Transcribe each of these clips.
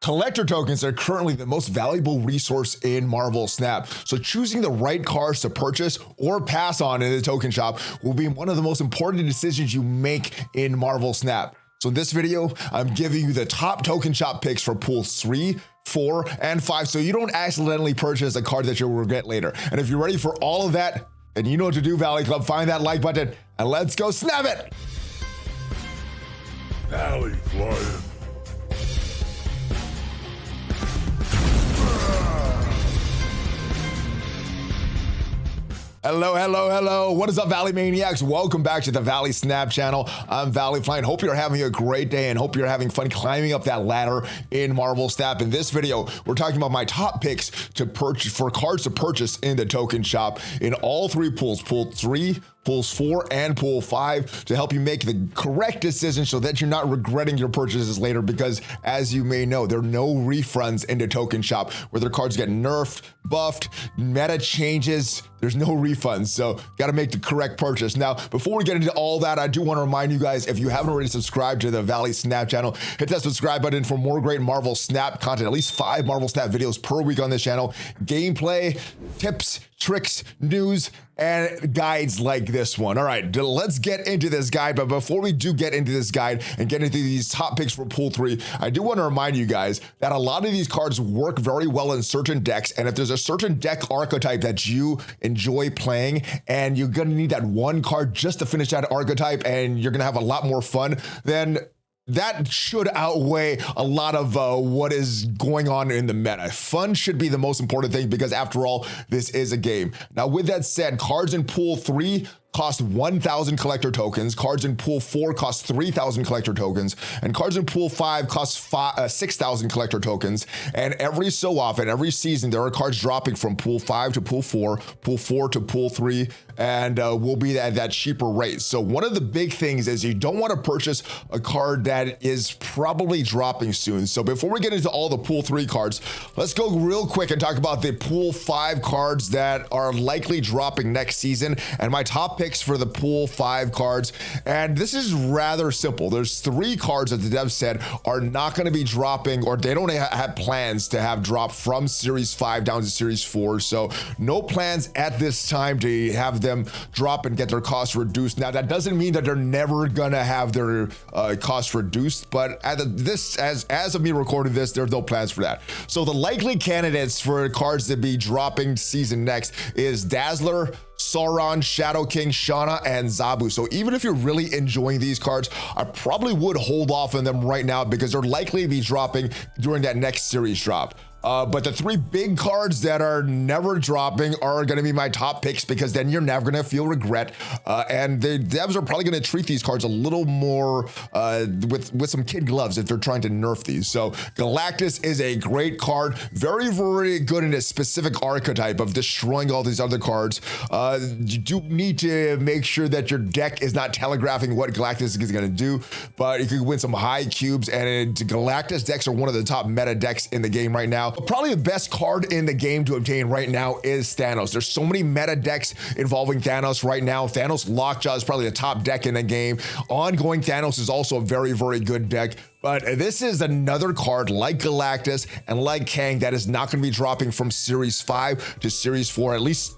Collector tokens are currently the most valuable resource in Marvel Snap, so choosing the right cards to purchase or pass on in the token shop will be one of the most important decisions you make in Marvel Snap. So in this video, I'm giving you the top token shop picks for pools 3, 4, and 5 so you don't accidentally purchase a card that you'll regret later. And if you're ready for all of that, then you know what to do, Valley Club. Find that like button and let's go snap it! ValleyFlyin. Hello. What is up, Valley Maniacs? Welcome back to the Valley Snap channel. I'm ValleyFlyin. Hope you're having a great day and hope you're having fun climbing up that ladder in Marvel Snap. In this video, we're talking about my top picks to purchase for cards to purchase in the token shop in all three pools, pool 3, pools 4, and pool 5, to help you make the correct decision so that you're not regretting your purchases later, because as you may know, there are no refunds in the token shop. Whether cards get nerfed, buffed, meta changes, there's no refunds, so gotta make the correct purchase. Now, before we get into all that, I do want to remind you guys, if you haven't already subscribed to the Valley Snap channel, hit that subscribe button for more great Marvel Snap content, at least 5 Marvel Snap videos per week on this channel. Gameplay, tips, tricks, news, and guides like this one. All right, let's get into this guide. But before we do get into this guide and get into these top picks for pool 3, I do want to remind you guys that a lot of these cards work very well in certain decks. And if there's a certain deck archetype that you enjoy playing and you're gonna need that one card just to finish that archetype and you're gonna have a lot more fun, then that should outweigh a lot of what is going on in the meta. Fun should be the most important thing, because after all, this is a game. Now, with that said, cards in pool 3 cost 1,000 collector tokens, cards in pool 4 cost 3,000 collector tokens, and cards in pool 5 cost 6,000 collector tokens. And every so often, every season, there are cards dropping from pool 5 to pool 4, pool 4 to pool 3, and will be at that cheaper rate. So one of the big things is you don't want to purchase a card that is probably dropping soon. So before we get into all the pool 3 cards, let's go real quick and talk about the pool 5 cards that are likely dropping next season, and my top picks for the pool 5 cards. And this is rather simple. There's 3 cards that the devs said are not going to be dropping, or they don't have plans to have drop from series 5 down to series 4. So no plans at this time to have them drop and get their costs reduced. Now, that doesn't mean that they're never gonna have their costs reduced, but as of me recording this, there's no plans for that. So the likely candidates for cards to be dropping season next is Dazzler, Sauron, Shadow King, Shauna, and Zabu. So even if you're really enjoying these cards, I probably would hold off on them right now, because they're likely to be dropping during that next series drop. But the 3 big cards that are never dropping are going to be my top picks, because then you're never going to feel regret. And the devs are probably going to treat these cards a little more with some kid gloves if they're trying to nerf these. So Galactus is a great card, very good in a specific archetype of destroying all these other cards. You do need to make sure that your deck is not telegraphing what Galactus is going to do, but you can win some high cubes, and Galactus decks are one of the top meta decks in the game right now. Probably the best card in the game to obtain right now is Thanos. There's so many meta decks involving Thanos right now. Thanos Lockjaw is probably the top deck in the game. Ongoing Thanos is also a very good deck. But this is another card like Galactus and like Kang that is not going to be dropping from series 5 to series 4, at least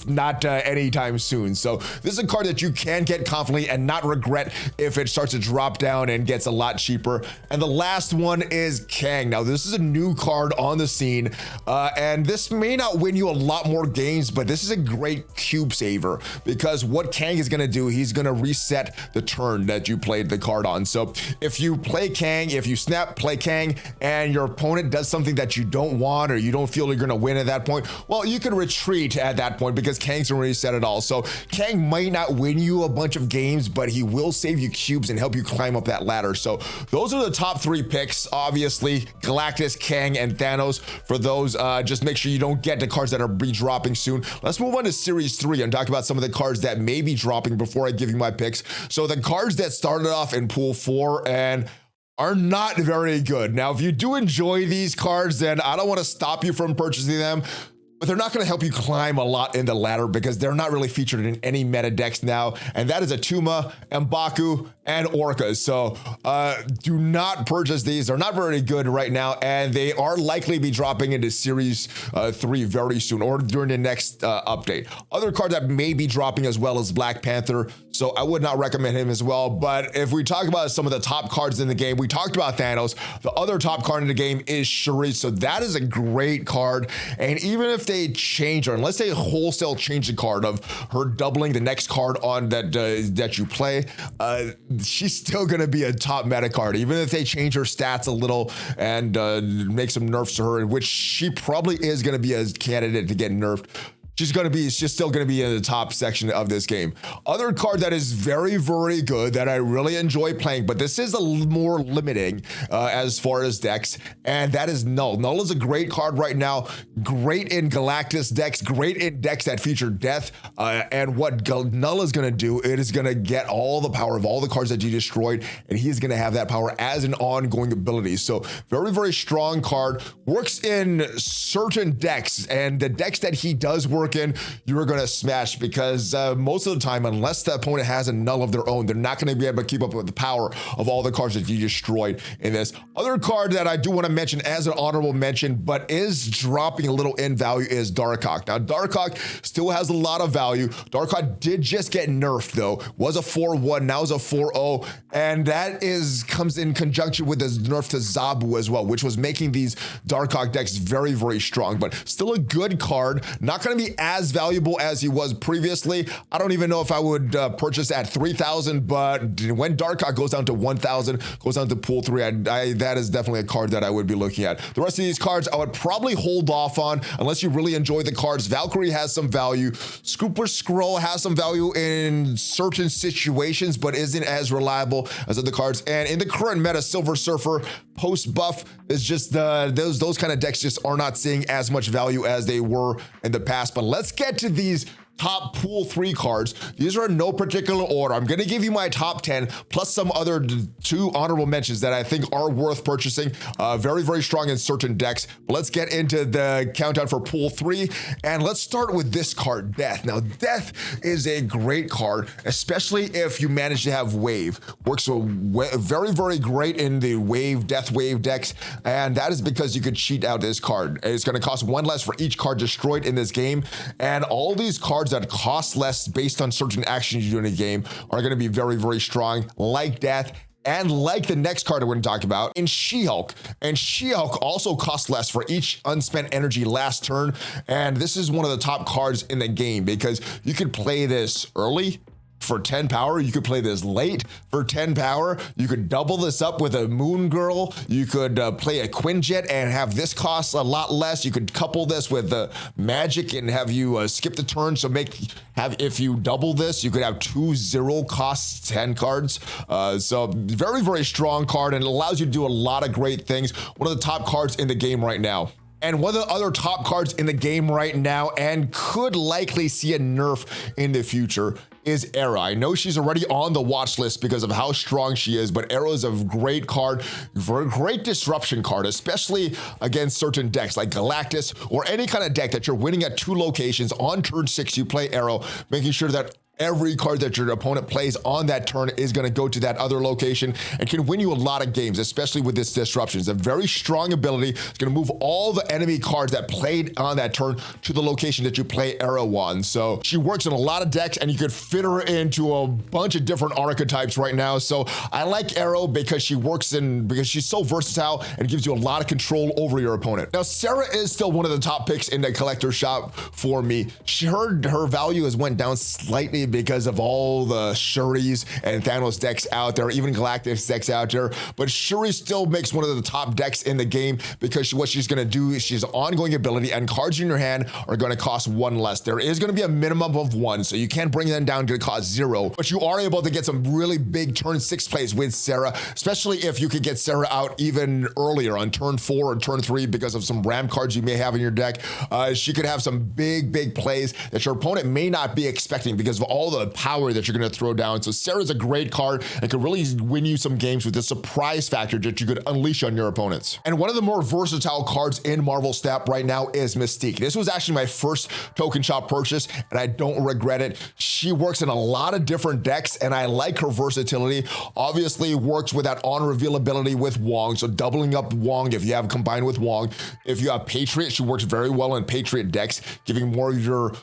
not anytime soon. So this is a card that you can get confidently and not regret if it starts to drop down and gets a lot cheaper. And the last one is Kang. Now, this is a new card on the scene, and this may not win you a lot more games, but this is a great cube saver, because what Kang is going to do, he's going to reset the turn that you played the card on. So if you play Kang, if you snap, play Kang, and your opponent does something that you don't want, or you don't feel you're going to win at that point, well, you can retreat at that point, because Kang's going to reset it all. So Kang might not win you a bunch of games, but he will save you cubes and help you climb up that ladder. So those are the top 3 picks, obviously Galactus, Kang, and Thanos. For those, just make sure you don't get the cards that are be dropping soon. Let's move on to series 3 and talk about some of the cards that may be dropping before I give you my picks. So the cards that started off in pool 4 and are not very good. Now, if you do enjoy these cards, then I don't want to stop you from purchasing them. but they're not going to help you climb a lot in the ladder because they're not really featured in any meta decks now, and that is Atuma, M'Baku, and Orcas. So do not purchase these. They're not very good right now, and they are likely to be dropping into Series 3 very soon or during the next update. Other cards that may be dropping as well as Black Panther, so I would not recommend him as well. But if we talk about some of the top cards in the game, we talked about Thanos. The other top card in the game is Shuri, so that is a great card. And even if they change her, unless they wholesale change the card of her doubling the next card on that you play, she's still going to be a top meta card, even if they change her stats a little and make some nerfs to her, which she probably is going to be a candidate to get nerfed. She's still going to be in the top section of this game. Other card that is very, very good that I really enjoy playing, but this is a more limiting as far as decks, and that is Null. Null is a great card right now, great in Galactus decks, great in decks that feature death, and what Null is going to do, it is going to get all the power of all the cards that you destroyed, and he is going to have that power as an ongoing ability. So very, very strong card, works in certain decks, and the decks that he does work in, you're going to smash because most of the time, unless the opponent has a Null of their own, they're not going to be able to keep up with the power of all the cards that you destroyed in this. Other card that I do want to mention as an honorable mention, but is dropping a little in value, is Darkhawk. Now, Darkhawk still has a lot of value. Darkhawk did just get nerfed though, was a 4-1, now is a 4-0, and that comes in conjunction with the nerf to Zabu as well, which was making these Darkhawk decks very, very strong, but still a good card. Not going to be as valuable as he was previously. I don't even know if I would purchase at 3,000, but when Darkhawk goes down to 1,000, goes down to pool 3, that is definitely a card that I would be looking at. The rest of these cards I would probably hold off on unless you really enjoy the cards. Valkyrie has some value. Scooper Scroll has some value in certain situations, but isn't as reliable as other cards. And in the current meta, Silver Surfer post buff is just those kind of decks just are not seeing as much value as they were in the past. But let's get to these top pool 3 cards. These are in no particular order. I'm going to give you my top 10 plus some other 2 honorable mentions that I think are worth purchasing. Very, very strong in certain decks. But let's get into the countdown for pool 3. And let's start with this card, Death. Now, Death is a great card, especially if you manage to have Wave. Works very, very great in the Death Wave decks. And that is because you could cheat out this card. It's going to cost 1 less for each card destroyed in this game. And all these cards that cost less based on certain actions you do in a game are going to be very, very strong, like Death. And like the next card we're going to talk about in SheHulk. And SheHulk also costs less for each unspent energy last turn. And this is one of the top cards in the game because you could play this early for 10 power. You could play this late for 10 power. You could double this up with a Moon Girl. You could play a Quinjet and have this cost a lot less. You could couple this with Magic and have you skip the turn. So if you double this, you could have 2 0 cost 10 cards. So very, very strong card, and it allows you to do a lot of great things. One of the top cards in the game right now. And one of the other top cards in the game right now and could likely see a nerf in the future is Era. I know she's already on the watch list because of how strong she is, but Era is a great card, a great disruption card, especially against certain decks like Galactus or any kind of deck that you're winning at 2 locations. On turn 6, you play Arrow, making sure that every card that your opponent plays on that turn is going to go to that other location and can win you a lot of games, especially with this disruption. It's a very strong ability. It's going to move all the enemy cards that played on that turn to the location that you play Arrow on. So she works in a lot of decks, and you could fit her into a bunch of different archetypes right now. So I like Arrow because because she's so versatile and gives you a lot of control over your opponent. Now, Sarah is still one of the top picks in the collector shop for me. Her value has went down slightly because of all the Shuris and Thanos decks out there, even Galactus decks out there. But Shuri still makes one of the top decks in the game because what she's going to do is she's an ongoing ability, and cards in your hand are going to cost 1 less. There is going to be a minimum of 1, so you can't bring them down to cost 0. But you are able to get some really big turn 6 plays with Sarah, especially if you could get Sarah out even earlier on turn 4 or turn 3 because of some Ram cards you may have in your deck. She could have some big plays that your opponent may not be expecting because of all all the power that you're going to throw down. So Sarah's a great card and could really win you some games with the surprise factor that you could unleash on your opponents. And one of the more versatile cards in Marvel Snap right now is Mystique. This was actually my first token shop purchase, and I don't regret it. She works in a lot of different decks, and I like her versatility. Obviously works with that on reveal ability with Wong, so doubling up Wong if you have combined with Wong. If you have Patriot, she works very well in Patriot decks, giving more of your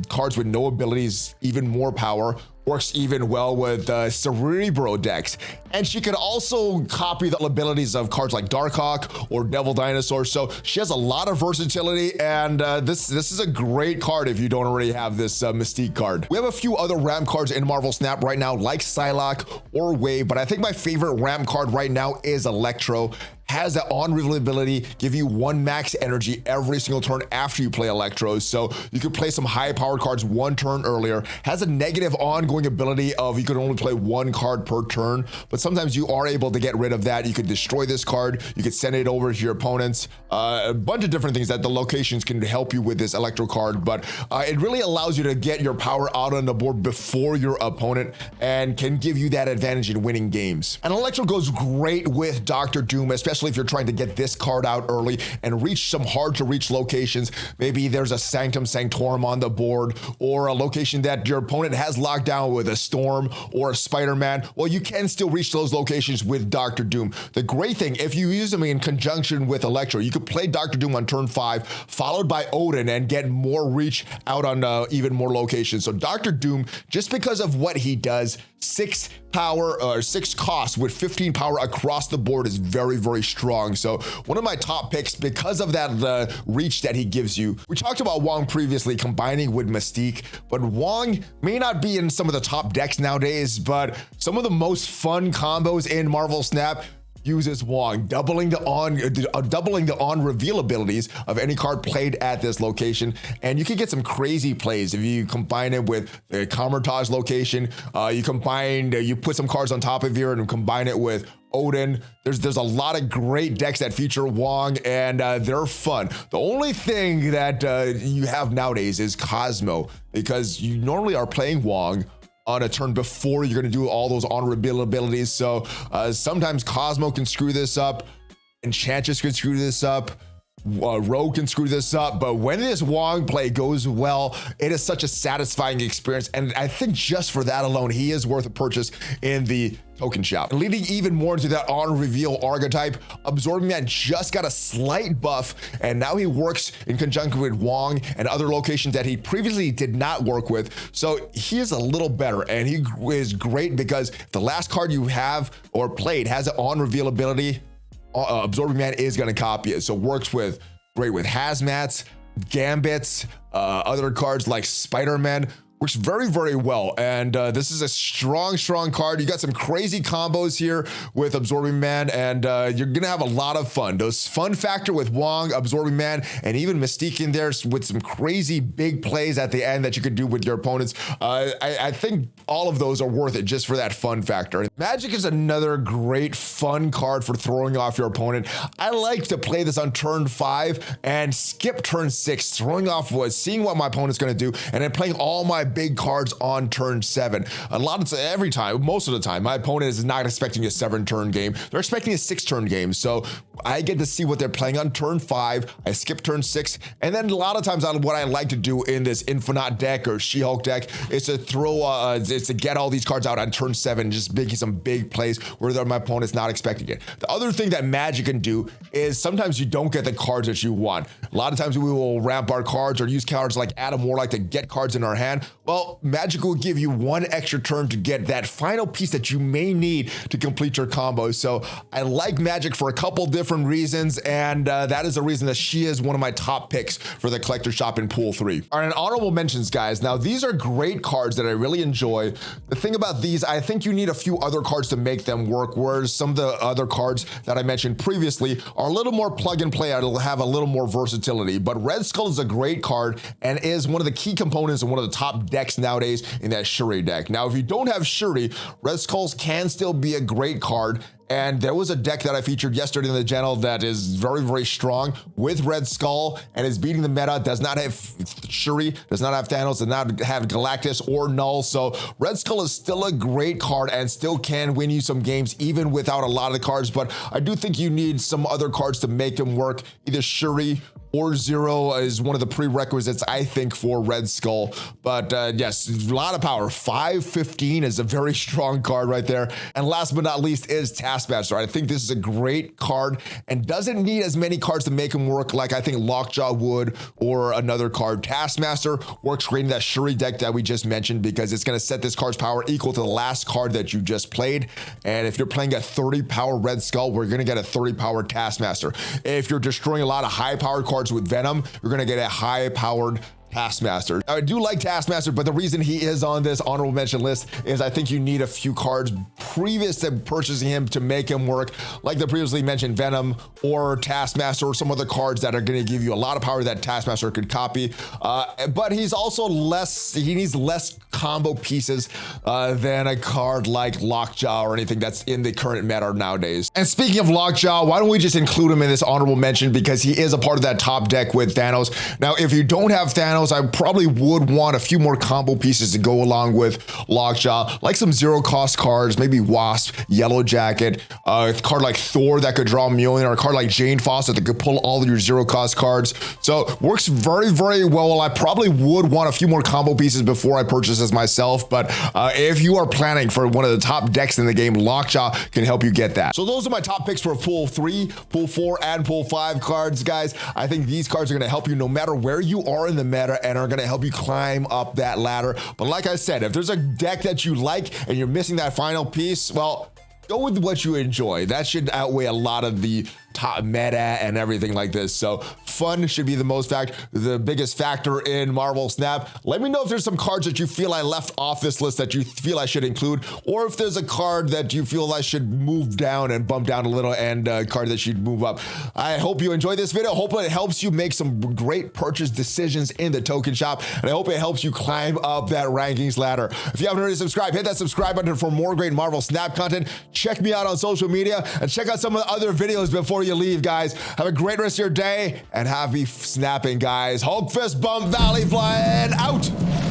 cards with no abilities even more power. Works even well with Cerebro decks. And she can also copy the abilities of cards like Darkhawk or Devil Dinosaur. So she has a lot of versatility, and this is a great card if you don't already have this Mystique card. We have a few other ramp cards in Marvel Snap right now, like Psylocke or Wave, but I think my favorite ramp card right now is Electro. Has that on reveal ability, give you 1 max energy every single turn after you play Electro. So you could play some high powered cards 1 turn earlier. Has a negative ongoing ability of you can only play 1 card per turn, but sometimes you are able to get rid of that. You could destroy this card, you could send it over to your opponents. A bunch of different things that the locations can help you with this Electro card, but it really allows you to get your power out on the board before your opponent and can give you that advantage in winning games. And Electro goes great with Dr. Doom, especially if you're trying to get this card out early and reach some hard to reach locations. Maybe there's a Sanctum Sanctorum on the board, or a location that your opponent has locked down with a Storm or a Spider-Man. Well, you can still reach those locations with Dr. Doom. The great thing, if you use them in conjunction with Electro, you could play Dr. Doom on turn 5, followed by Odin, and get more reach out on even more locations. So Dr. Doom, just because of what he does, 6 power or 6 cost with 15 power across the board is very, very strong. So one of my top picks because of that reach that he gives you. We talked about Wong previously combining with Mystique, but Wong may not be in some of the top decks nowadays, but some of the most fun combos in Marvel Snap uses Wong, doubling the on reveal abilities of any card played at this location, and you can get some crazy plays if you combine it with the Kamertage location. You put some cards on top of here and combine it with Odin. There's a lot of great decks that feature Wong, and they're fun. The only thing that you have nowadays is Cosmo, because you normally are playing Wong on a turn before you're going to do all those on reveal abilities. So sometimes Cosmo can screw this up, Enchantress can screw this up, Rogue can screw this up, but when this Wong play goes well, it is such a satisfying experience, and I think just for that alone, he is worth a purchase in the token shop. Leading even more into that on reveal archetype, Absorbing Man just got a slight buff, and now he works in conjunction with Wong and other locations that he previously did not work with. So he is a little better, and he is great because the last card you have or played has an on reveal ability. Absorbing Man is going to copy it, so works great with Hazmats, Gambits, other cards like Spider-Man. Works very, very well, and this is a strong card. You got some crazy combos here with Absorbing Man, and you're gonna have a lot of fun. Those fun factor with Wong, Absorbing Man, and even Mystique in there with some crazy big plays at the end that you could do with your opponents. I think all of those are worth it just for that fun factor. Magic is another great fun card for throwing off your opponent. I like to play this on turn 5 and skip turn 6, throwing off seeing what my opponent's gonna do, and then playing all my big cards on turn 7. Most of the time, my opponent is not expecting a 7-turn game. They're expecting a 6-turn game. So I get to see what they're playing on turn 5. I skip turn 6. And then a lot of times what I like to do in this Infinite deck or SheHulk deck is to is to get all these cards out on turn 7, just making some big plays where my opponent's not expecting it. The other thing that Magic can do is sometimes you don't get the cards that you want. A lot of times we will ramp our cards or use cards like Adam Warlock to get cards in our hand. Well, Magic will give you 1 extra turn to get that final piece that you may need to complete your combo. So I like Magic for a couple different reasons, and that is the reason that she is one of my top picks for the collector shop in Pool 3. All right, and honorable mentions, guys. Now, these are great cards that I really enjoy. The thing about these, I think you need a few other cards to make them work, whereas some of the other cards that I mentioned previously are a little more plug and play. It'll have a little more versatility, but Red Skull is a great card and is one of the key components and one of the top decks nowadays in that Shuri deck. Now, if you don't have Shuri, Red Skulls can still be a great card, And there was a deck that I featured yesterday in the channel that is very, very strong with Red Skull and is beating the meta, does not have Shuri, does not have Thanos, does not have Galactus or Null. So Red Skull is still a great card and still can win you some games even without a lot of the cards. But I do think you need some other cards to make him work. Either Shuri or Zero is one of the prerequisites, I think, for Red Skull. But yes, a lot of power. 515 is a very strong card right there. And last but not least is Taskmaster. I think this is a great card and doesn't need as many cards to make him work like I think Lockjaw would or another card. Taskmaster works great in that Shuri deck that we just mentioned because it's going to set this card's power equal to the last card that you just played. And if you're playing a 30 power Red Skull, we're going to get a 30 power Taskmaster. If you're destroying a lot of high power cards with Venom, you're gonna get a high-powered Taskmaster. I do like Taskmaster, but the reason he is on this honorable mention list is I think you need a few cards previous to purchasing him to make him work, like the previously mentioned Venom or Taskmaster or some other cards that are going to give you a lot of power that Taskmaster could copy. But he's also he needs less combo pieces than a card like Lockjaw or anything that's in the current meta nowadays. And speaking of Lockjaw, why don't we just include him in this honorable mention because he is a part of that top deck with Thanos. Now, if you don't have Thanos, I probably would want a few more combo pieces to go along with Lockjaw, like some zero cost cards, maybe Wasp, Yellow Jacket, a card like Thor that could draw Mjolnir, or a card like Jane Foster that could pull all of your zero cost cards. So works very, very well. I probably would want a few more combo pieces before I purchase this myself, but if you are planning for one of the top decks in the game, Lockjaw can help you get that. So those are my top picks for Pool 3, Pool 4, and Pool 5 cards, guys. I think these cards are going to help you no matter where you are in the meta and are going to help you climb up that ladder. But like I said, if there's a deck that you like and you're missing that final piece, well, go with what you enjoy. That should outweigh a lot of the top meta and everything like this. So fun should be the biggest factor in Marvel Snap. Let me know if there's some cards that you feel I left off this list that you feel I should include, or if there's a card that you feel I should move down and bump down a little and a card that should move up. I hope you enjoyed this video. Hopefully it helps you make some great purchase decisions in the token shop, and I hope it helps you climb up that rankings ladder. If you haven't already subscribed, hit that subscribe button for more great Marvel Snap content. Check me out on social media and check out some of the other videos before you leave, guys. Have a great rest of your day and happy snapping, guys. Hulk fist bump, ValleyFlyin out.